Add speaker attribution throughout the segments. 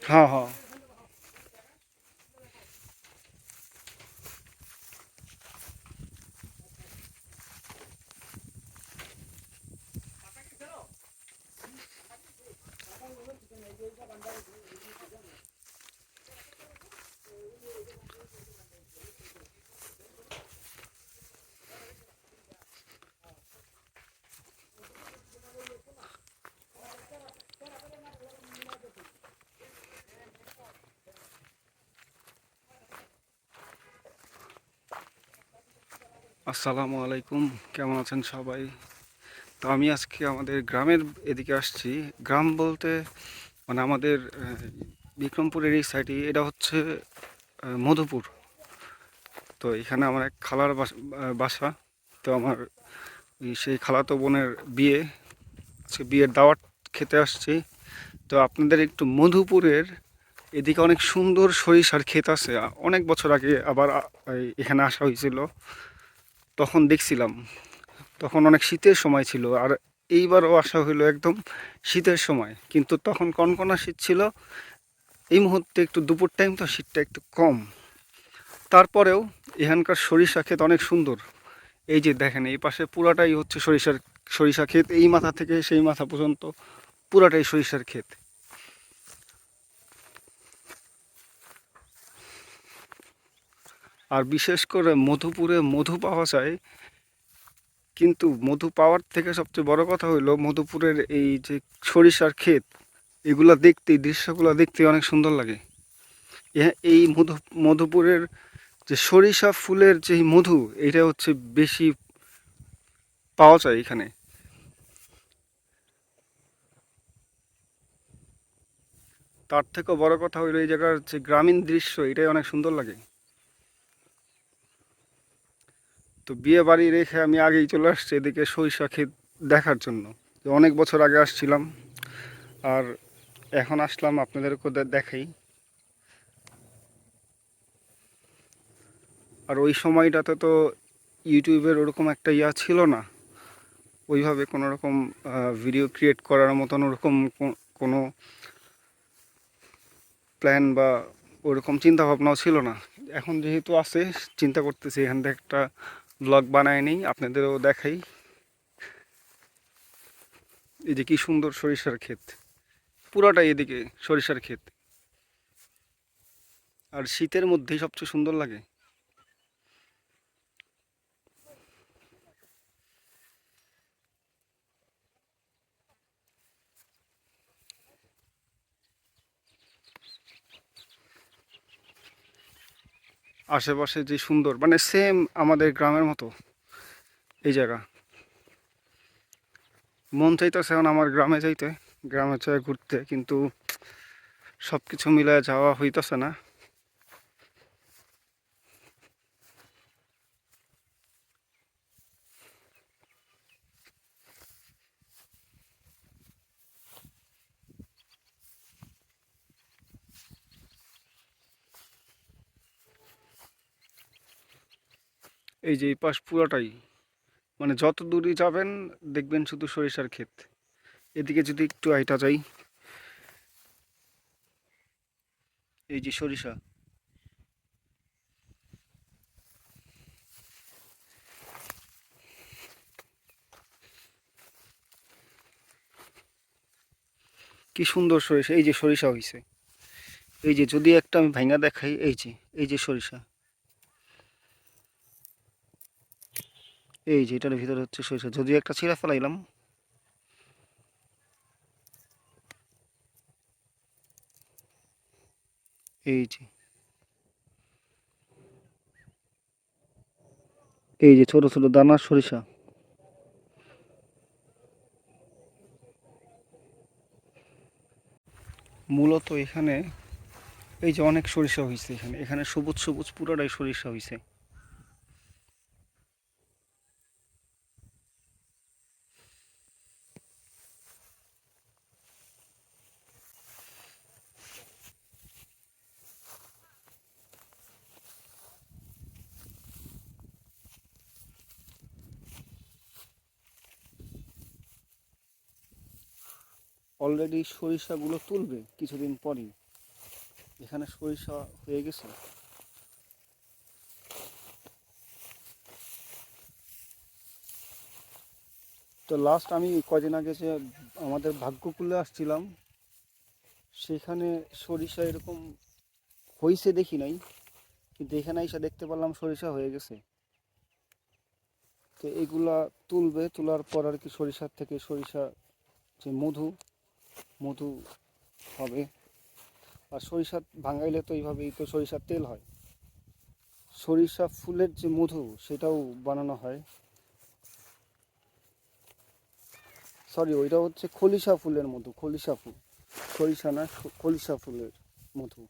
Speaker 1: हाँ हाँ আসসালামু আলাইকুম, কেমন আছেন সবাই? তো আমি আজকে আমাদের গ্রামের এদিকে আসছি। গ্রাম বলতে মানে আমাদের বিক্রমপুরের এই সাইডে, এটা হচ্ছে মধুপুর। তো এখানে আমার এক খালার বাসা। তো আমার সেই খালাতো বোনের বিয়ে, আজকে বিয়ের দাওয়াত খেতে আসছি। তো আপনাদের একটু মধুপুরের এদিকে অনেক সুন্দর সরিষার ক্ষেত আছে। অনেক বছর আগে আবার এখানে আসা হয়েছিল, তখন দেখছিলাম। তখন অনেক শীতের সময় ছিল, আর এইবারও আসা হইলো একদম শীতের সময়, কিন্তু তখন কনকনা শীত ছিল। এই মুহূর্তে একটু দুপুর টাইম, তো শীতটা একটু কম। তারপরেও এখানকার সরিষা ক্ষেত অনেক সুন্দর। এই যে দেখেন, এই পাশে পুরাটাই হচ্ছে সরিষা ক্ষেত। এই মাথা থেকে সেই মাথা পর্যন্ত পুরাটাই সরিষার ক্ষেত। আর বিশেষ করে মধুপুরে মধু পাওয়া যায়, কিন্তু মধু পাওয়ার থেকে সবচেয়ে বড় কথা হইলো মধুপুরের এই যে সরিষার ক্ষেত, এগুলা দেখতে, দৃশ্যগুলো দেখতে অনেক সুন্দর লাগে। এই মধুপুরের যে সরিষা ফুলের যে মধু, এটা হচ্ছে বেশি পাওয়া যায় এখানে। তার থেকেও বড় কথা হইলো এই জায়গার যে গ্রামীণ দৃশ্য, এটাই অনেক সুন্দর লাগে। তো বিয়ে বাড়ি রেখে আমি আগেই চলে আসছি এদিকে সরিষা ক্ষেত দেখার জন্য। তো অনেক বছর আগে আসছিলাম, আর এখন আসলাম আপনাদেরকে দেখাই। আর ওই সময়টাতে তো ইউটিউবের ওরকম একটা ছিল না, ওইভাবে কোনো রকম ভিডিও ক্রিয়েট করার মতন ওরকম কোনো প্ল্যান বা ওরকম চিন্তা ভাবনাও ছিল না। এখন যেহেতু আছে, চিন্তা করতেছি এখান থেকে একটা ব্লগ বানায় নিই, আপনাদেরও দেখাই। এই যে কি সুন্দর সরিষার ক্ষেত, পুরাটাই এদিকে সরিষার ক্ষেত। আর শীতের মধ্যেই সবচেয়ে সুন্দর লাগে। আশেপাশে যে সুন্দর, মানে সেম আমাদের গ্রামের মতো এই জায়গা। মন চাইতেছে এখন আমার গ্রামে যাইতে, গ্রামে চাই ঘুরতে, কিন্তু সব কিছু মিলে যাওয়া হইতেছে না। এই যে এই পাশ পুরোটাই, মানে যত দূরই যাবেন দেখবেন শুধু সরিষার ক্ষেত। এদিকে যদি একটু আইটা যাই, এই যে সরিষা, কি সুন্দর সরিষা। এই যে সরিষা হইছে, এই যে যদি একটা আমি ভাঙা দেখাই, এই যে সরিষা, এই যে এটার ভিতরে হচ্ছে সরিষা, যদি একটা ছিঁড়া ফেলাইলাম। এই যে, এই যে ছোট ছোট দানার সরিষা। মূলত এখানে এই যে অনেক সরিষা হয়েছে, এখানে এখানে সবুজ সবুজ পুরোটাই সরিষা হয়েছে। অলরেডি সরিষাগুলো তুলবে কিছুদিন পরই। এখানে সরিষা হয়ে গেছে। তো লাস্ট আমি কদিন আগে যে আমাদের ভাগ্যকুলে আসছিলাম, সেখানে সরিষা এরকম হয়েছে দেখি নাই, কিন্তু এখানে এসে দেখতে পারলাম সরিষা হয়ে গেছে। তো এগুলা তুলবে, তোলার পর আর কি সরিষার থেকে সরিষা যে মধু মধু হবে। আর সরিষা ভাঙাইলে তো এইভাবেই তো সরিষার তেল হয়। সরিষা ফুলের যে মধু সেটাও বানানো হয়। সরি, ওইটা হচ্ছে খলিশা ফুলের মধু, খলিশা ফুল, সরিষা না, খলিশা ফুলের মধু।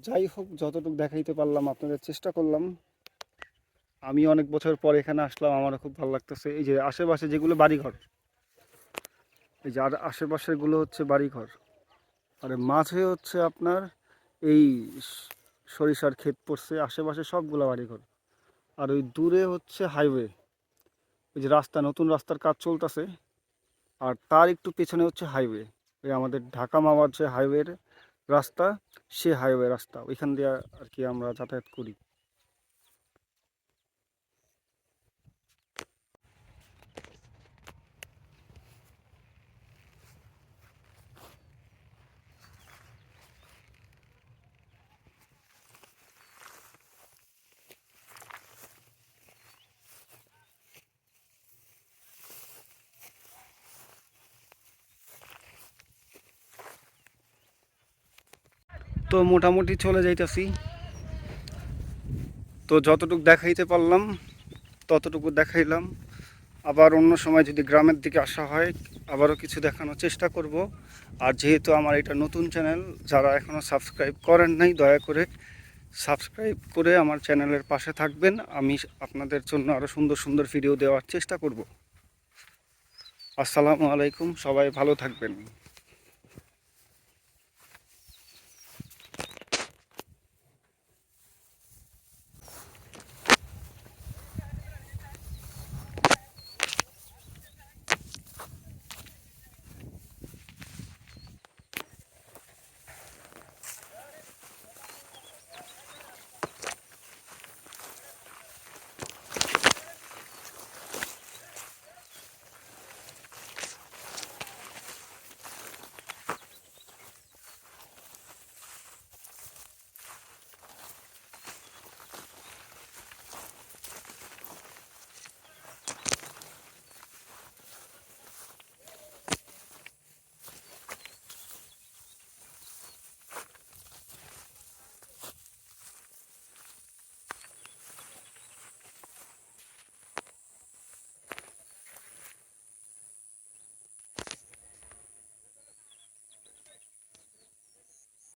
Speaker 1: যাই হোক, যতটুকু দেখাইতে পারলাম আপনাদের চেষ্টা করলাম। আমি অনেক বছর পর এখানে আসলাম, আমারও খুব ভালো লাগতেছে। এই যে আশেপাশে যেগুলো বাড়িঘর, এই যে আর আশেপাশের গুলো হচ্ছে বাড়িঘর, আর মাঝে হচ্ছে আপনার এই সরিষার ক্ষেত পড়ছে, আশেপাশে সবগুলো বাড়িঘর। আর ওই দূরে হচ্ছে হাইওয়ে, ওই যে রাস্তা, নতুন রাস্তার কাজ চলতেছে, আর তার একটু পেছনে হচ্ছে হাইওয়ে। ওই আমাদের ঢাকা মাওয়ার যে হাইওয়ের রাস্তা, সে হাইওয়ে রাস্তা, ওইখান দিয়ে আর কি আমরা যাতায়াত করি। তো মোটামুটি চলে যাইতেছি। তো যতটুকু দেখাইতে পারলাম ততটুকু দেখাইলাম। আবার অন্য সময় যদি গ্রামের দিকে আসা হয়, আবারও কিছু দেখানোর চেষ্টা করব। আর যেহেতু আমার এটা নতুন চ্যানেল, যারা এখনও সাবস্ক্রাইব করেন নাই, দয়া করে সাবস্ক্রাইব করে আমার চ্যানেলের পাশে থাকবেন। আমি আপনাদের জন্য আরও সুন্দর সুন্দর ভিডিও দেওয়ার চেষ্টা করব। আসসালামু আলাইকুম, সবাই ভালো থাকবেন।